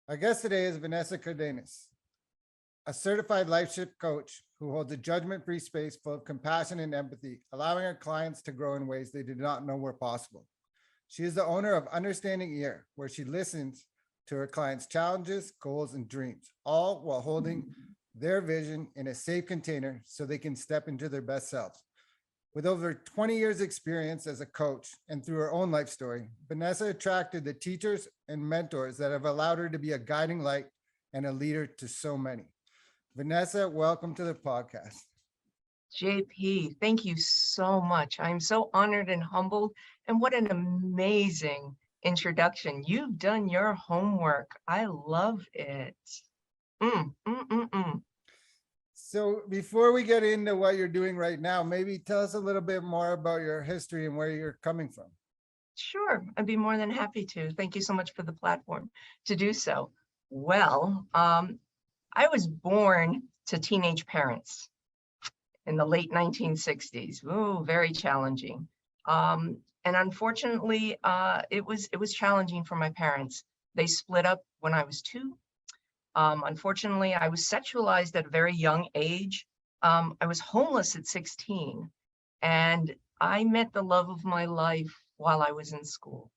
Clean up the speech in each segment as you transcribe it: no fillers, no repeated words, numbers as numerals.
Our guest today is Vanessa Cardenas, a certified life shift coach who holds a judgment-free space full of compassion and empathy, allowing her clients to grow in ways they did not know were possible. She is the owner of Understanding Ear, where she listens to her clients' challenges, goals, and dreams, all while holding their vision in a safe container so they can step into their best selves. With over 20 years experience as a coach and through her own life story, Vanessa attracted the teachers and mentors that have allowed her to be a guiding light and a leader to so many. Vanessa, welcome to the podcast. JP, thank you so much. I'm so honored and humbled. And what an amazing introduction. You've done your homework. I love it. So before we get into what you're doing right now, maybe tell us a little bit more about your history and where you're coming from. Sure, I'd be more than happy to. Thank you so much for the platform to do so. Well, I was born to teenage parents in the late 1960s. Ooh, very challenging. And unfortunately, it was challenging for my parents. They split up when I was 2. Unfortunately, I was sexualized at a very young age. I was homeless at 16, and I met the love of my life while I was in school.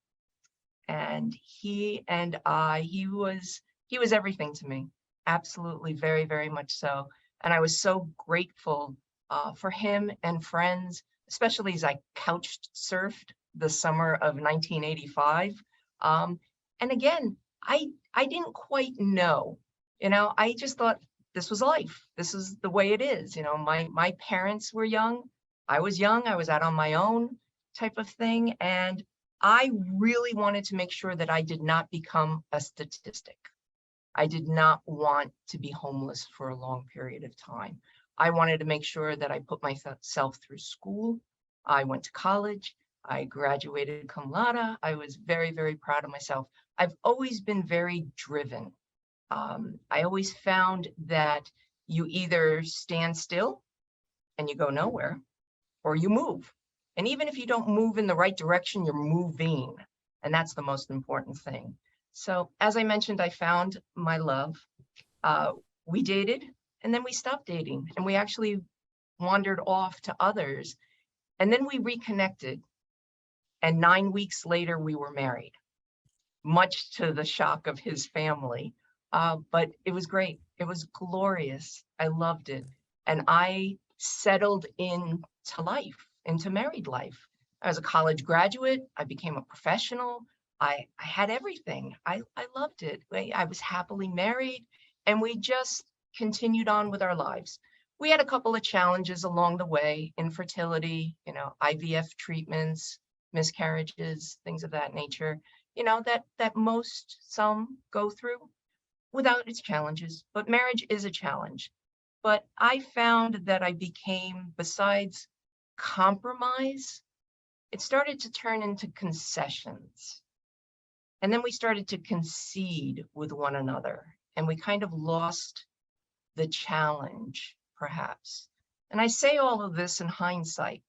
And he was everything to me. Absolutely, very, very much so. And I was so grateful for him and friends, especially as I couch surfed the summer of 1985. And again, I didn't quite know, I just thought this was life. This is the way it is. My parents were young. I was out on my own type of thing. And I really wanted to make sure that I did not become a statistic. I did not want to be homeless for a long period of time. I wanted to make sure that I put myself through school. I went to college. I graduated cum laude. I was very, very proud of myself. I've always been very driven. I always found that you either stand still and you go nowhere, or you move. And even if you don't move in the right direction, you're moving. And that's the most important thing. So as I mentioned, I found my love. We dated, and then we stopped dating, and we actually wandered off to others. And then we reconnected. And 9 weeks later, we were married, much to the shock of his family. But it was great. It was glorious. I loved it. And I settled into life, into married life. I was a college graduate. I became a professional. I had everything. I loved it. I was happily married, and we just continued on with our lives. We had a couple of challenges along the way: infertility, IVF treatments, miscarriages, things of that nature, that some go through without its challenges. But marriage is a challenge. But I found that I became, besides compromise, it started to turn into concessions. And then we started to concede with one another, and we kind of lost the challenge, perhaps. And I say all of this in hindsight.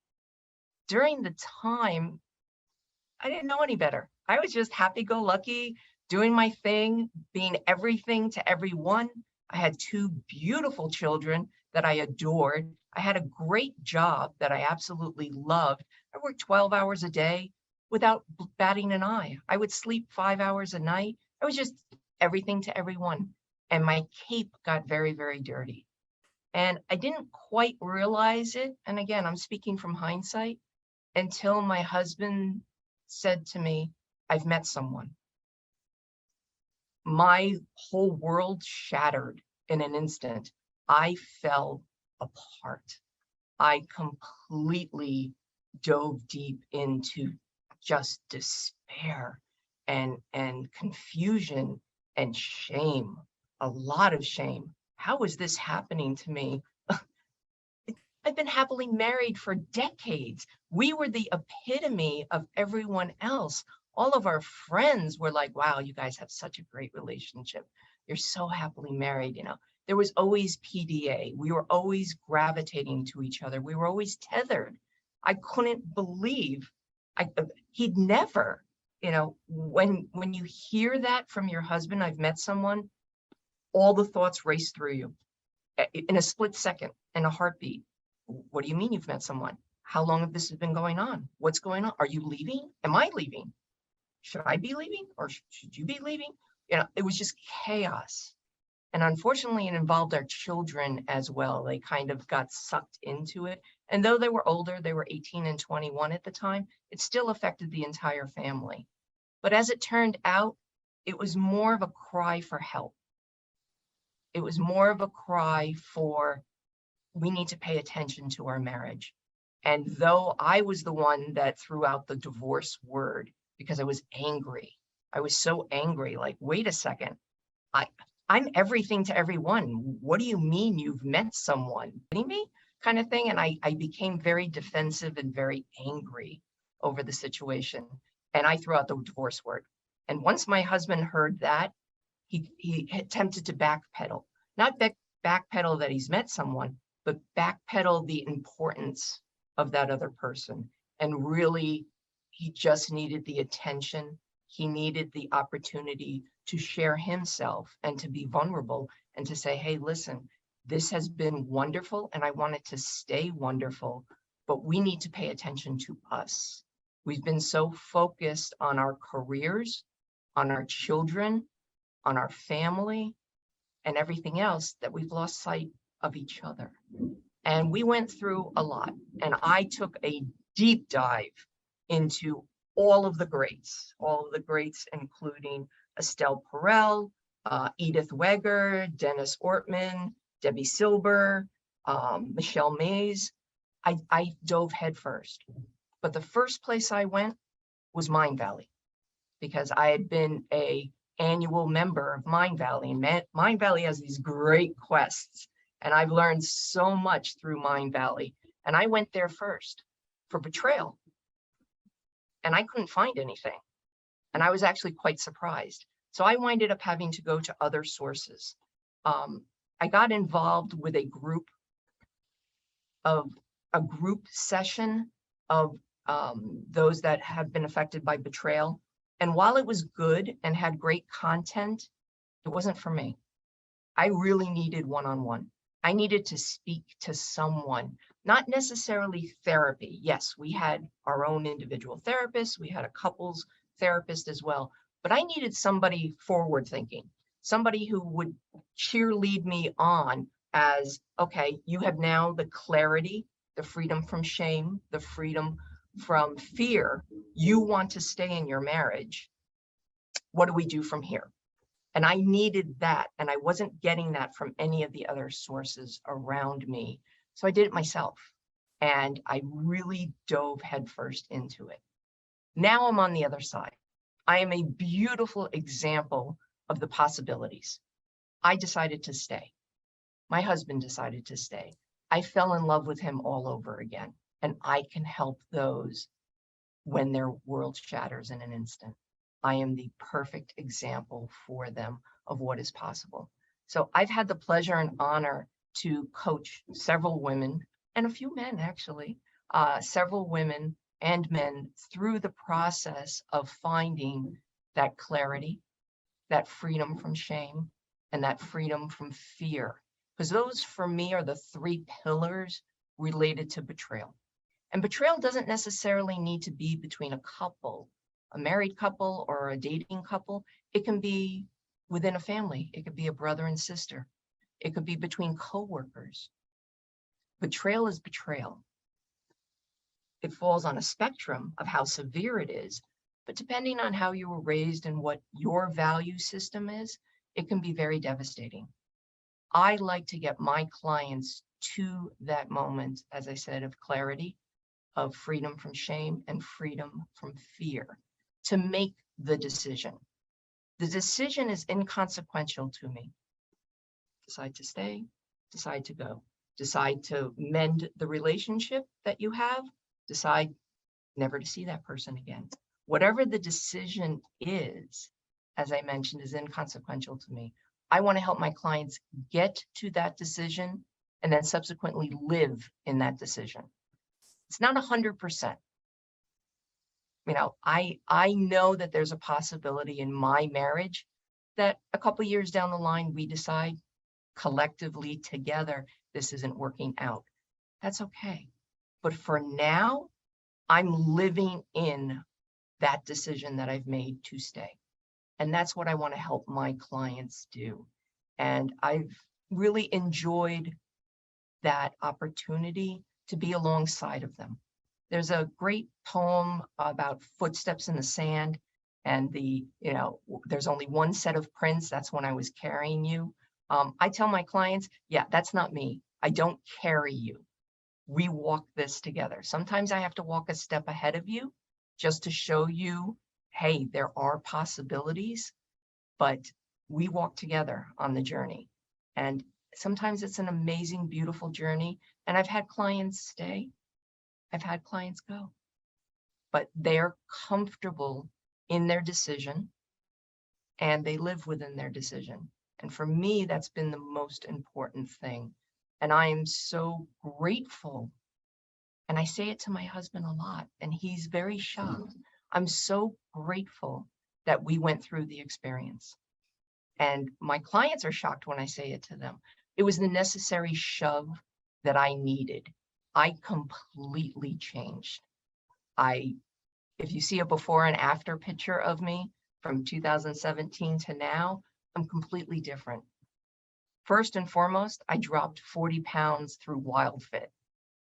During the time, I didn't know any better. I was just happy-go-lucky, doing my thing, being everything to everyone. I had 2 beautiful children that I adored. I had a great job that I absolutely loved. I worked 12 hours a day without batting an eye. I would sleep 5 hours a night. I was just everything to everyone. And my cape got very, very dirty. And I didn't quite realize it. And again, I'm speaking from hindsight, until my husband said to me, "I've met someone." My whole world shattered in an instant. I fell apart. I completely dove deep into just despair and confusion and shame, a lot of shame. How is this happening to me? I've been happily married for decades. We were the epitome of everyone else. All of our friends were like, "Wow, you guys have such a great relationship. You're so happily married." There was always PDA. We were always gravitating to each other. We were always tethered. I couldn't believe he'd never when you hear that from your husband, I've met someone, all the thoughts race through you in a split second, in a heartbeat. What do you mean you've met someone? How long have this been going on? What's going on? Are you leaving? Am I leaving? Should I be leaving or should you be leaving? It was just chaos. And unfortunately, it involved our children as well. They kind of got sucked into it. And though they were older, they were 18 and 21 at the time, it still affected the entire family. But as it turned out, it was more of a cry for help. It was more of a cry for, we need to pay attention to our marriage. And though I was the one that threw out the divorce word because I was angry, I was so angry, like, wait a second, I'm everything to everyone. What do you mean you've met someone? Kidding me? Kind of thing. And I became very defensive and very angry over the situation. And I threw out the divorce word. And once my husband heard that, he attempted to backpedal. Not backpedal that he's met someone, but backpedal the importance of that other person. And really, he just needed the attention. He needed the opportunity to share himself and to be vulnerable and to say, hey, listen, this has been wonderful and I want it to stay wonderful, but we need to pay attention to us. We've been so focused on our careers, on our children, on our family, and everything else that we've lost sight of each other. And we went through a lot. And I took a deep dive into all of the greats, including Estelle Perel, Edith Weger, Dennis Ortman, Debbie Silber, Michelle Mays. I dove headfirst. But the first place I went was Mind Valley, because I had been an annual member of Mind Valley. And Mind Valley has these great quests. And I've learned so much through Mind Valley. And I went there first for betrayal. And I couldn't find anything. And I was actually quite surprised. So I winded up having to go to other sources. I got involved with a group session of those that have been affected by betrayal. And while it was good and had great content, it wasn't for me. I really needed one-on-one. I needed to speak to someone, not necessarily therapy. Yes, we had our own individual therapists. We had a couples therapist as well, but I needed somebody forward thinking, somebody who would cheerlead me on as, okay, you have now the clarity, the freedom from shame, the freedom from fear. You want to stay in your marriage. What do we do from here? And I needed that. And I wasn't getting that from any of the other sources around me. So I did it myself. And I really dove headfirst into it. Now I'm on the other side. I am a beautiful example of the possibilities. I decided to stay. My husband decided to stay. I fell in love with him all over again. And I can help those when their world shatters in an instant. I am the perfect example for them of what is possible. So I've had the pleasure and honor to coach several women and a few men, actually, several women and men through the process of finding that clarity, that freedom from shame, and that freedom from fear. Because those, for me, are the three pillars related to betrayal. And betrayal doesn't necessarily need to be between a couple, a married couple or a dating couple. It can be within a family. It could be a brother and sister. It could be between coworkers. Betrayal is betrayal. It falls on a spectrum of how severe it is, but depending on how you were raised and what your value system is, it can be very devastating. I like to get my clients to that moment, as I said, of clarity, of freedom from shame and freedom from fear, to make the decision. The decision is inconsequential to me. Decide to stay, decide to go, decide to mend the relationship that you have, decide never to see that person again. Whatever the decision is, as I mentioned, is inconsequential to me. I want to help my clients get to that decision and then subsequently live in that decision. It's not 100%. I know that there's a possibility in my marriage that a couple years down the line, we decide collectively together, this isn't working out. That's okay. But for now, I'm living in that decision that I've made to stay. And that's what I want to help my clients do. And I've really enjoyed that opportunity to be alongside of them. There's a great poem about footsteps in the sand, and there's only one set of prints. That's when I was carrying you. I tell my clients, yeah, that's not me. I don't carry you. We walk this together. Sometimes I have to walk a step ahead of you just to show you, hey, there are possibilities, but we walk together on the journey. And sometimes it's an amazing, beautiful journey. And I've had clients stay. I've had clients go. But they're comfortable in their decision and they live within their decision. And for me, that's been the most important thing. And I am so grateful. And I say it to my husband a lot, and he's very shocked. I'm so grateful that we went through the experience. And my clients are shocked when I say it to them. It was the necessary shove that I needed. I completely changed. If you see a before and after picture of me from 2017 to now, I'm completely different. First and foremost, I dropped 40 pounds through WildFit.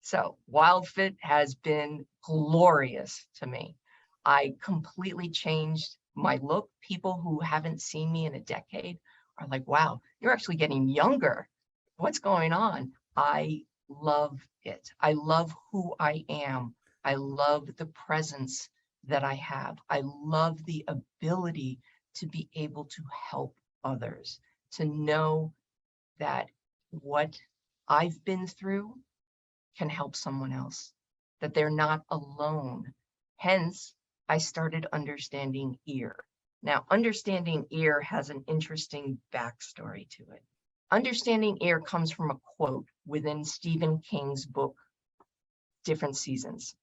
So WildFit has been glorious to me. I completely changed my look. People who haven't seen me in a decade are like, wow, you're actually getting younger. What's going on? I love it. I love who I am. I love the presence that I have. I love the ability to be able to help others, to know that what I've been through can help someone else, that they're not alone. Hence, I started understanding ear. Now, understanding ear has an interesting backstory to it. Understanding ear comes from a quote within Stephen King's book, Different Seasons.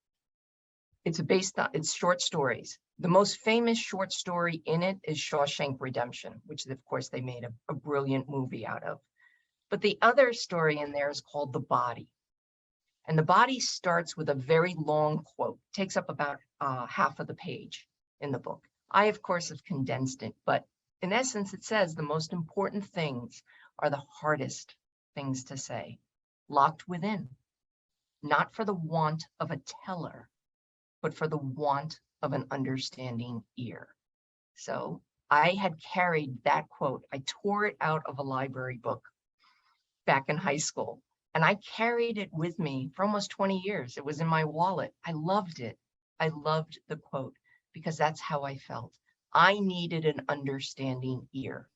It's short stories. The most famous short story in it is Shawshank Redemption, which of course they made a brilliant movie out of. But the other story in there is called The Body. And The Body starts with a very long quote, takes up about half of the page in the book. I, of course, have condensed it, but in essence, it says the most important things are the hardest things to say, locked within, not for the want of a teller, but for the want of an understanding ear. So I had carried that quote. I tore it out of a library book back in high school, and I carried it with me for almost 20 years. It was in my wallet. I loved it. I loved the quote because that's how I felt. I needed an understanding ear.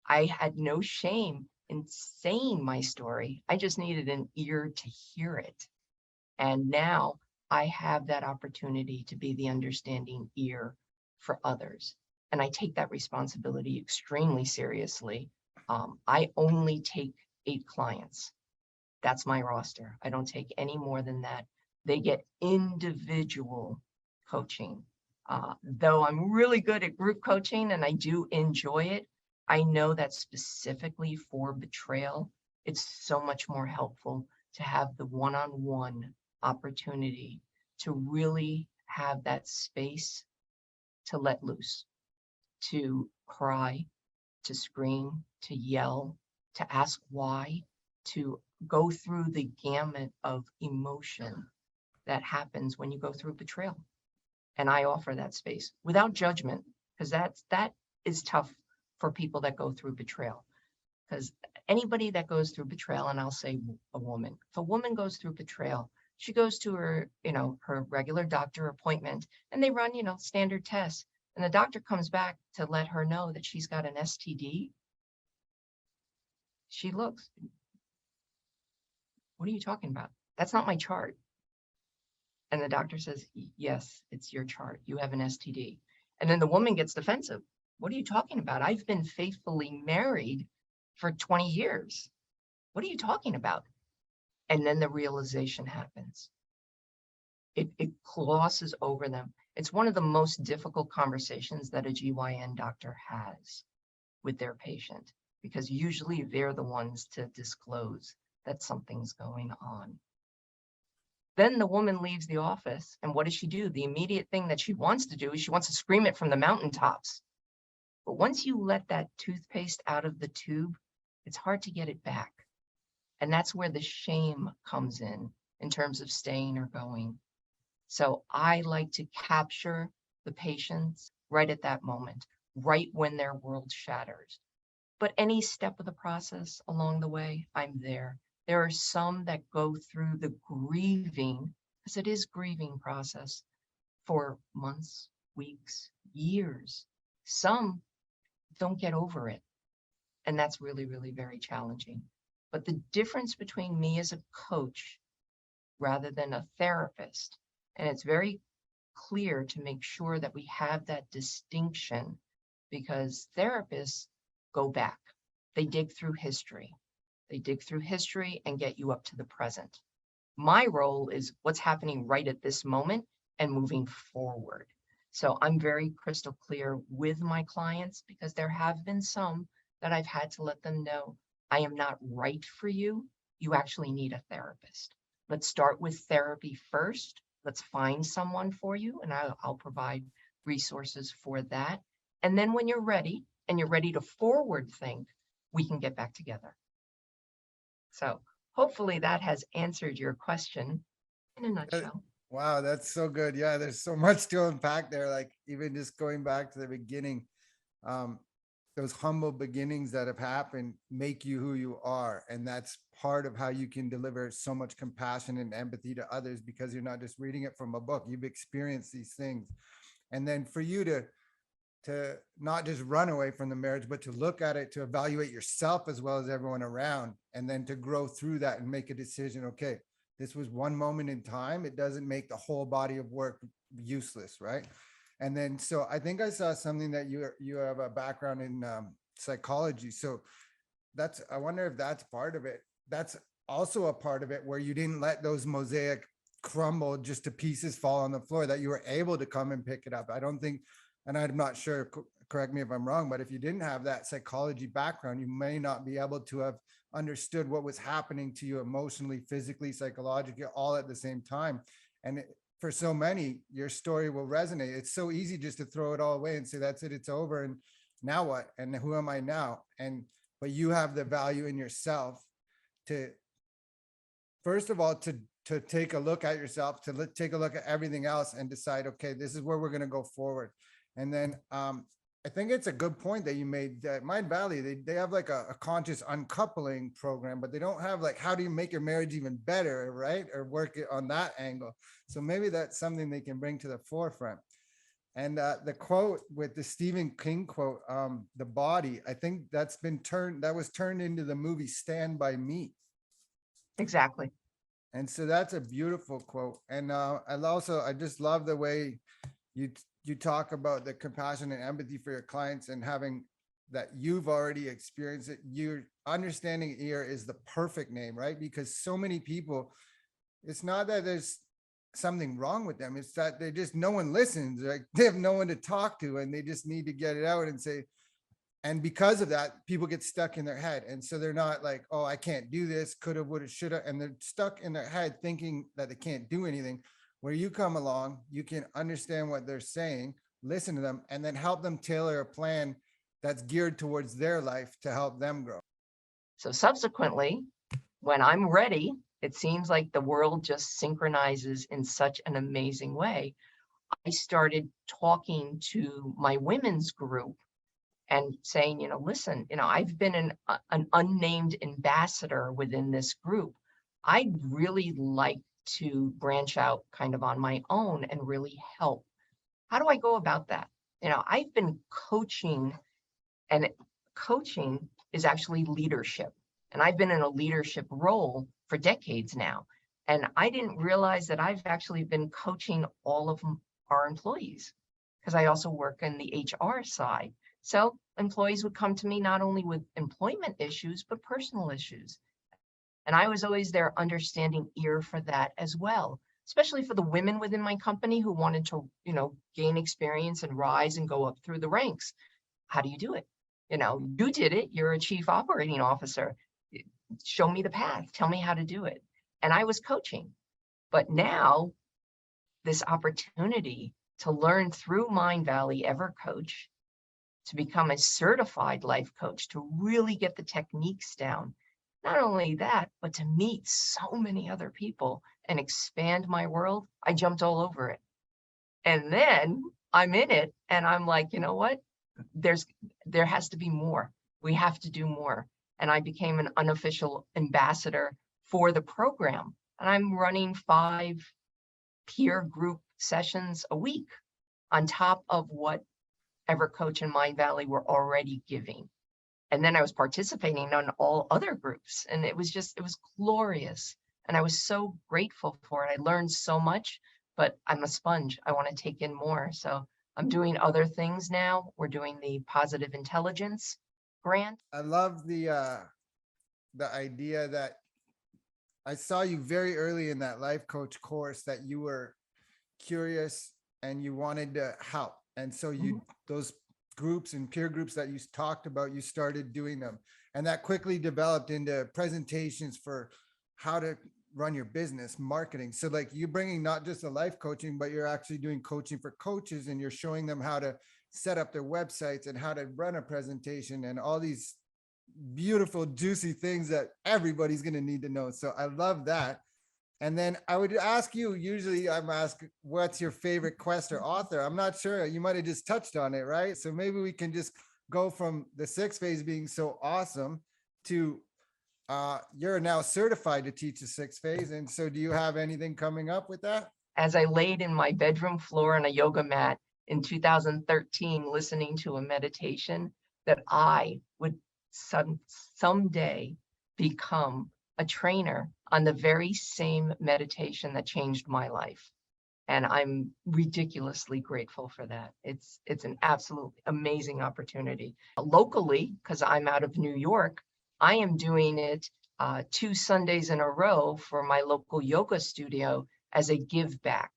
I had no shame in saying my story. I just needed an ear to hear it. And now I have that opportunity to be the understanding ear for others. And I take that responsibility extremely seriously. I only take 8 clients. That's my roster. I don't take any more than that. They get individual coaching. Though I'm really good at group coaching and I do enjoy it, I know that specifically for betrayal, it's so much more helpful to have the one-on-one opportunity to really have that space to let loose, to cry, to scream, to yell, to ask why, to go through the gamut of emotion that happens when you go through betrayal. And I offer that space without judgment, because that is tough for people that go through betrayal. Because anybody that goes through betrayal, and I'll say a woman, if a woman goes through betrayal, she goes to her, her regular doctor appointment and they run, standard tests. And the doctor comes back to let her know that she's got an STD. She looks, what are you talking about? That's not my chart. And the doctor says, yes, it's your chart. You have an STD. And then the woman gets defensive. What are you talking about? I've been faithfully married for 20 years. What are you talking about? And then the realization happens. it glosses over them. It's one of the most difficult conversations that a GYN doctor has with their patient, because usually they're the ones to disclose that something's going on. Then the woman leaves the office, and what does she do? The immediate thing that she wants to do is she wants to scream it from the mountaintops. But once you let that toothpaste out of the tube, it's hard to get it back. And that's where the shame comes in terms of staying or going. So I like to capture the patients right at that moment, right when their world shatters. But any step of the process along the way, I'm there. There are some that go through the grieving, because it is grieving process, for months, weeks, years. Some don't get over it. And that's really, really very challenging. But the difference between me as a coach rather than a therapist, and it's very clear to make sure that we have that distinction, because therapists go back. They dig through history. They dig through history and get you up to the present. My role is what's happening right at this moment and moving forward. So I'm very crystal clear with my clients, because there have been some that I've had to let them know, I am not right for you. You actually need a therapist. Let's start with therapy first. Let's find someone for you, and I'll provide resources for that. And then when you're ready and you're ready to forward think, we can get back together. So hopefully that has answered your question in a nutshell. Wow, that's so good. Yeah, there's so much to unpack there. Like even just going back to the beginning, those humble beginnings that have happened make you who you are. And that's part of how you can deliver so much compassion and empathy to others, because you're not just reading it from a book, you've experienced these things. And then for you to not just run away from the marriage, but to look at it, to evaluate yourself as well as everyone around, and then to grow through that and make a decision. Okay, this was one moment in time. It doesn't make the whole body of work useless, right? And then, so I think I saw something that you have a background in psychology. So I wonder if that's part of it. That's also a part of it where you didn't let those mosaic crumble just to pieces, fall on the floor, that you were able to come and pick it up. I don't think, and I'm not sure, correct me if I'm wrong, but if you didn't have that psychology background, you may not be able to have understood what was happening to you emotionally, physically, psychologically, all at the same time. And for so many, your story will resonate. It's so easy just to throw it all away and say, that's it, it's over. And now what? And who am I now? But you have the value in yourself to, first of all, to take a look at yourself, to take a look at everything else and decide, okay, this is where we're going to go forward. And then I think it's a good point that you made, that Mind Valley, they have like a conscious uncoupling program, but they don't have like, how do you make your marriage even better, right? Or work it on that angle. So maybe that's something they can bring to the forefront. And the quote with the Stephen King quote, the body, I think that was turned into the movie Stand By Me. Exactly. And so that's a beautiful quote. And I just love the way you talk about the compassion and empathy for your clients, and having that you've already experienced it. Your understanding ear is the perfect name, right? Because so many people, it's not that there's something wrong with them. It's that no one listens. Like they have no one to talk to, and they just need to get it out and say, and because of that, people get stuck in their head. And so they're not like, oh, I can't do this, coulda, woulda, shoulda. And they're stuck in their head thinking that they can't do anything. Where you come along, you can understand what they're saying, listen to them, and then help them tailor a plan that's geared towards their life to help them grow. So subsequently, when I'm ready, it seems like the world just synchronizes in such an amazing way. I started talking to my women's group and saying, listen, I've been an unnamed ambassador within this group. I'd really like to branch out kind of on my own and really help. How do I go about that? I've been coaching, and coaching is actually leadership. And I've been in a leadership role for decades now. And I didn't realize that I've actually been coaching all of our employees, because I also work in the HR side. So employees would come to me not only with employment issues, but personal issues. And I was always their understanding ear for that as well. especially for the women within my company who wanted to, gain experience and rise and go up through the ranks. How do you do it? You did it. You're a chief operating officer. Show me the path. Tell me how to do it. And I was coaching. But now this opportunity to learn through Mind Valley Ever Coach, to become a certified life coach, to really get the techniques down. Not only that, but to meet so many other people and expand my world. I jumped all over it. And then I'm in it and I'm like, you know what? There has to be more. We have to do more. And I became an unofficial ambassador for the program. And I'm running 5 peer group sessions a week on top of what EverCoach and Mind Valley were already giving. And then I was participating on all other groups, and it was glorious. And I was so grateful for it. I learned so much, but I'm a sponge. I want to take in more. So I'm doing other things now. We're doing the positive intelligence grant. I love the idea that I saw you very early in that life coach course, that you were curious and you wanted to help. And so those groups and peer groups that you talked about, you started doing them. And that quickly developed into presentations for how to run your business, marketing. So like you bringing not just a life coaching, but you're actually doing coaching for coaches, and you're showing them how to set up their websites and how to run a presentation and all these beautiful, juicy things that everybody's going to need to know. So I love that. And then I would ask you, usually I'm asked, what's your favorite quest or author? I'm not sure. You might've just touched on it, right? So maybe we can just go from the 6 phase being so awesome to you're now certified to teach the 6 phase. And so do you have anything coming up with that? As I laid in my bedroom floor on a yoga mat in 2013, listening to a meditation, that I would someday become a trainer on the very same meditation that changed my life. And I'm ridiculously grateful for that. It's an absolutely amazing opportunity. Locally, because I'm out of New York, I am doing it 2 Sundays in a row for my local yoga studio as a give back.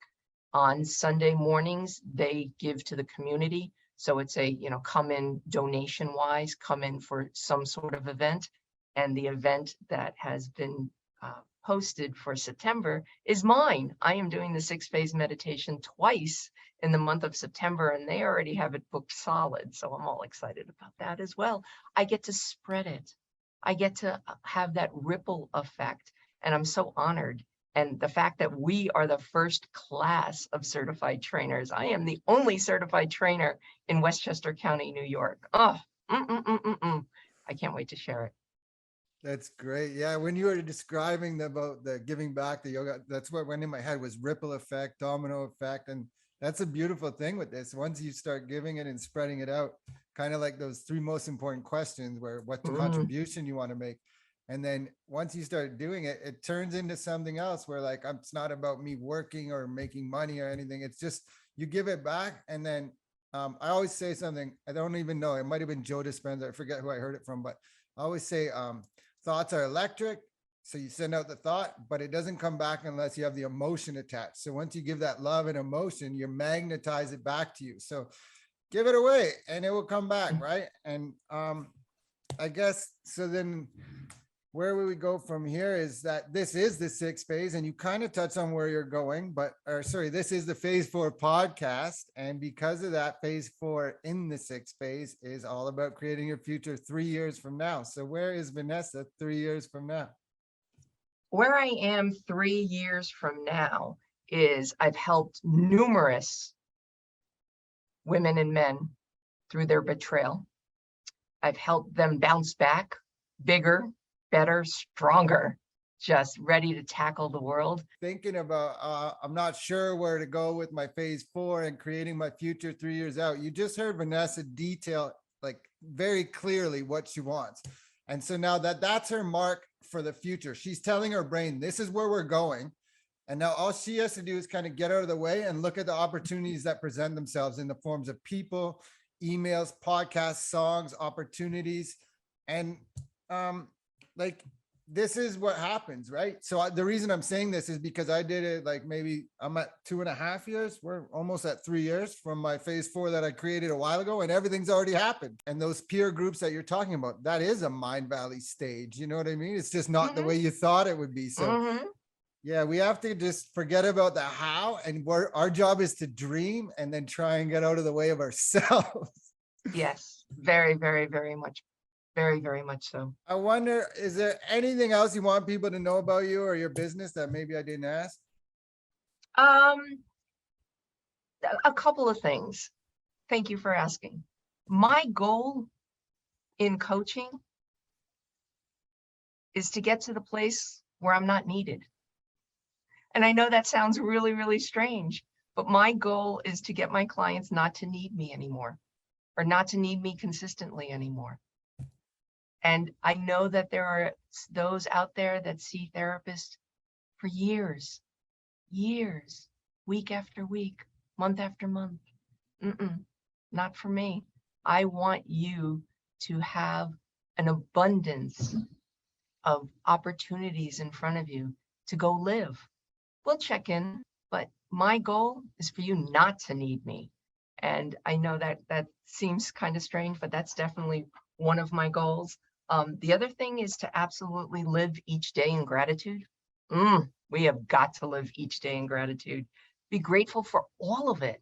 On Sunday mornings, they give to the community. So it's a, come in donation wise, come in for some sort of event. And the event that has been posted for September is mine. I am doing the 6 phase meditation twice in the month of September, and they already have it booked solid. So I'm all excited about that as well. I get to spread it. I get to have that ripple effect, and I'm so honored. And the fact that we are the first class of certified trainers. I am the only certified trainer in Westchester County, New York. Oh, I can't wait to share it. That's great. Yeah. When you were describing about the giving back, the yoga, that's what went in my head was ripple effect, domino effect. And that's a beautiful thing with this. Once you start giving it and spreading it out, kind of like those 3 most important questions, where what contribution you want to make. And then once you start doing it, it turns into something else where like, it's not about me working or making money or anything. It's just, you give it back. And then I always say something, I don't even know. It might've been Joe Dispenza. I forget who I heard it from, but I always say, thoughts are electric. So you send out the thought, but it doesn't come back unless you have the emotion attached. So once you give that love and emotion, you magnetize it back to you. So give it away and it will come back. Right. And I guess, so then where will we go from here is that this is the 6 phase, and you kind of touch on where you're going, this is the phase 4 podcast. And because of that, phase 4 in the 6 phase is all about creating your future 3 years from now. So where is Vanessa 3 years from now? Where I am 3 years from now is I've helped numerous women and men through their betrayal. I've helped them bounce back bigger, better, stronger, just ready to tackle the world. Thinking about, I'm not sure where to go with my phase 4 and creating my future 3 years out. You just heard Vanessa detail like very clearly what she wants. And so now that's her mark for the future. She's telling her brain, this is where we're going. And now all she has to do is kind of get out of the way and look at the opportunities that present themselves in the forms of people, emails, podcasts, songs, opportunities. And like this is what happens, right? So the reason I'm saying this is because I did it like maybe I'm at 2.5 years. We're almost at 3 years from my phase 4 that I created a while ago, and everything's already happened. And those peer groups that you're talking about, that is a Mind Valley stage. You know what I mean? It's just not the way you thought it would be. So yeah, we have to just forget about the how, and our job is to dream and then try and get out of the way of ourselves. Yes, very, very, very much. Very, very much so. I wonder, is there anything else you want people to know about you or your business that maybe I didn't ask? A couple of things. Thank you for asking. My goal in coaching is to get to the place where I'm not needed. And I know that sounds really, really strange, but my goal is to get my clients not to need me anymore, or not to need me consistently anymore. And I know that there are those out there that see therapists for years, week after week, month after month. Not for me. I want you to have an abundance of opportunities in front of you to go live. We'll check in, but my goal is for you not to need me. And I know that that seems kind of strange, but that's definitely one of my goals. The other thing is to absolutely live each day in gratitude. We have got to live each day in gratitude. Be grateful for all of it,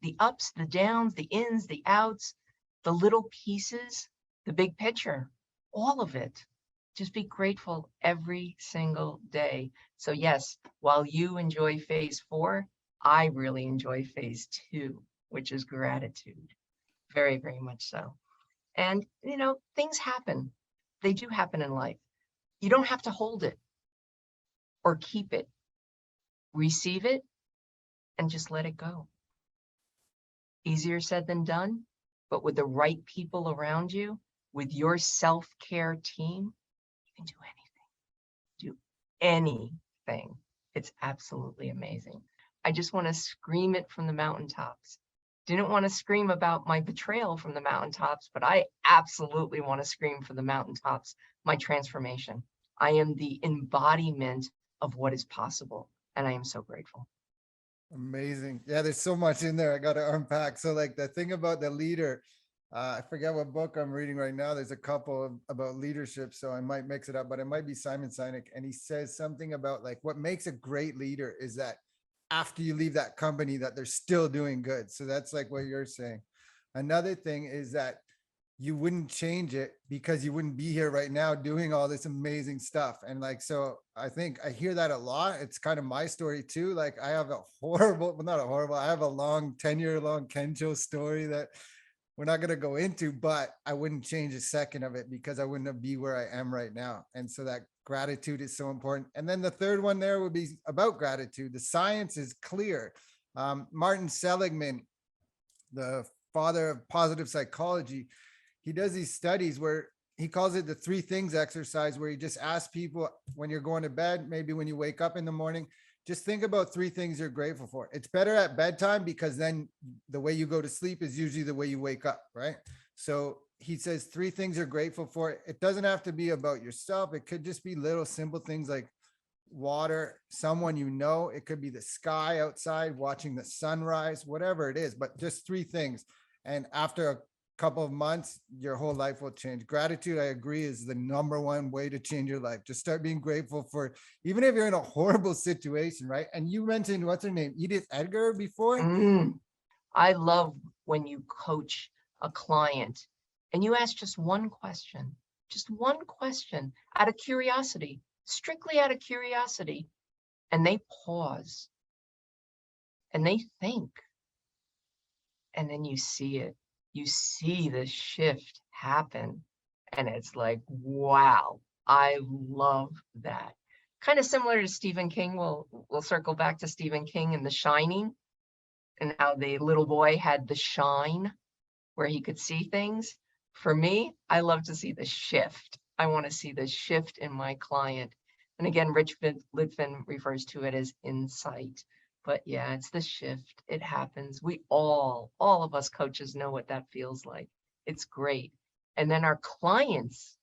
the ups, the downs, the ins, the outs, the little pieces, the big picture, all of it. Just be grateful every single day. So yes, while you enjoy phase 4, I really enjoy phase 2, which is gratitude. Very, very much so. And, things happen. They do happen in life. You don't have to hold it or keep it. Receive it and just let it go. Easier said than done, but with the right people around you, with your self-care team, you can do anything. It's absolutely amazing. I just want to scream it from the mountaintops. Didn't want to scream about my betrayal from the mountaintops, but I absolutely want to scream from the mountaintops, my transformation. I am the embodiment of what is possible, and I am so grateful. Amazing. Yeah, there's so much in there I got to unpack. So like the thing about the leader, I forget what book I'm reading right now. There's a couple about leadership, so I might mix it up, but it might be Simon Sinek. And he says something about like what makes a great leader is that after you leave that company that they're still doing good. So that's like what you're saying. Another thing is that you wouldn't change it because you wouldn't be here right now doing all this amazing stuff. And like, so I think I hear that a lot. It's kind of my story too. Like I have a horrible, well, not a horrible, I have a long 10-year long Kencho story that we're not going to go into, but I wouldn't change a second of it because I wouldn't be where I am right now. And so that gratitude is so important. And then the third one there would be about gratitude. The science is clear. Martin Seligman, the father of positive psychology, he does these studies where he calls it the 3 things exercise, where he just asks people when you're going to bed, maybe when you wake up in the morning, just think about 3 things you're grateful for. It's better at bedtime because then the way you go to sleep is usually the way you wake up, right? So he says 3 things you're grateful for. It doesn't have to be about yourself. It could just be little simple things like water, someone you know. It could be the sky outside, watching the sunrise, whatever it is, but just 3 things. And after a couple of months, your whole life will change. Gratitude, I agree, is the number one way to change your life. Just start being grateful for, even if you're in a horrible situation, right? And you mentioned, what's her name, Edith Edgar before? I love when you coach a client and you ask just one question out of curiosity, strictly out of curiosity, and they pause and they think, and then you see it. You see the shift happen, and it's like, wow, I love that. Kind of similar to Stephen King. We'll circle back to Stephen King and The Shining, and how the little boy had the shine where he could see things. For me, I love to see the shift. I want to see the shift in my client. And again, Rich Litvin refers to it as insight. But yeah, it's the shift. It happens. We all of us coaches know what that feels like. It's great. And then our clients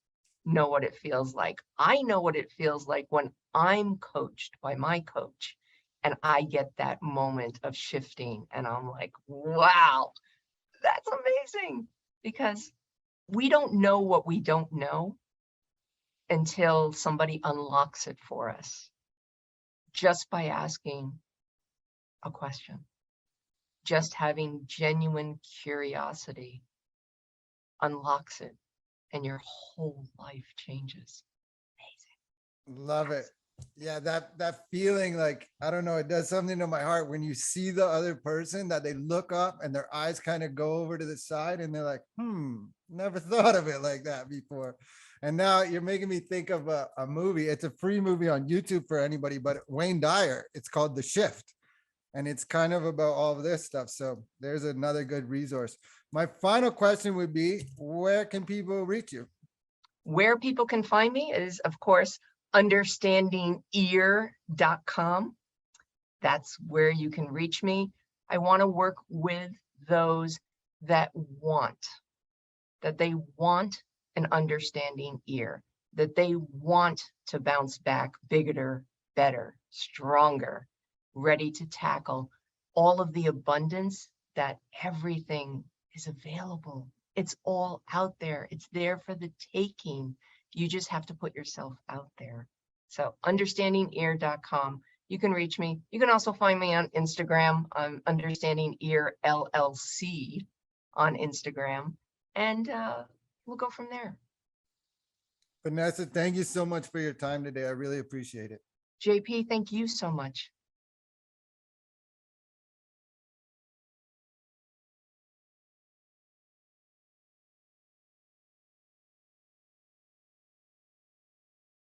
know what it feels like. I know what it feels like when I'm coached by my coach and I get that moment of shifting and I'm like, wow, that's amazing. Because we don't know what we don't know until somebody unlocks it for us just by asking a question, just having genuine curiosity unlocks it and your whole life changes. Love it. Yeah, that feeling, like, I don't know, it does something to my heart when you see the other person, that they look up and their eyes kind of go over to the side and they're like, never thought of it like that before. And now you're making me think of a movie. It's a free movie on YouTube for anybody, but Wayne Dyer, it's called The Shift. And it's kind of about all of this stuff. So there's another good resource. My final question would be, where can people reach you? Where people can find me is, of course, understandingear.com. That's where you can reach me. I want to work with those that they want an understanding ear, that they want to bounce back bigger, better, stronger, ready to tackle all of the abundance that everything is available. It's all out there. It's there for the taking. You just have to put yourself out there. So understandingear.com. You can reach me. You can also find me on Instagram. I'm Understanding Ear LLC on Instagram. And we'll go from there. Vanessa, thank you so much for your time today. I really appreciate it. JP, thank you so much.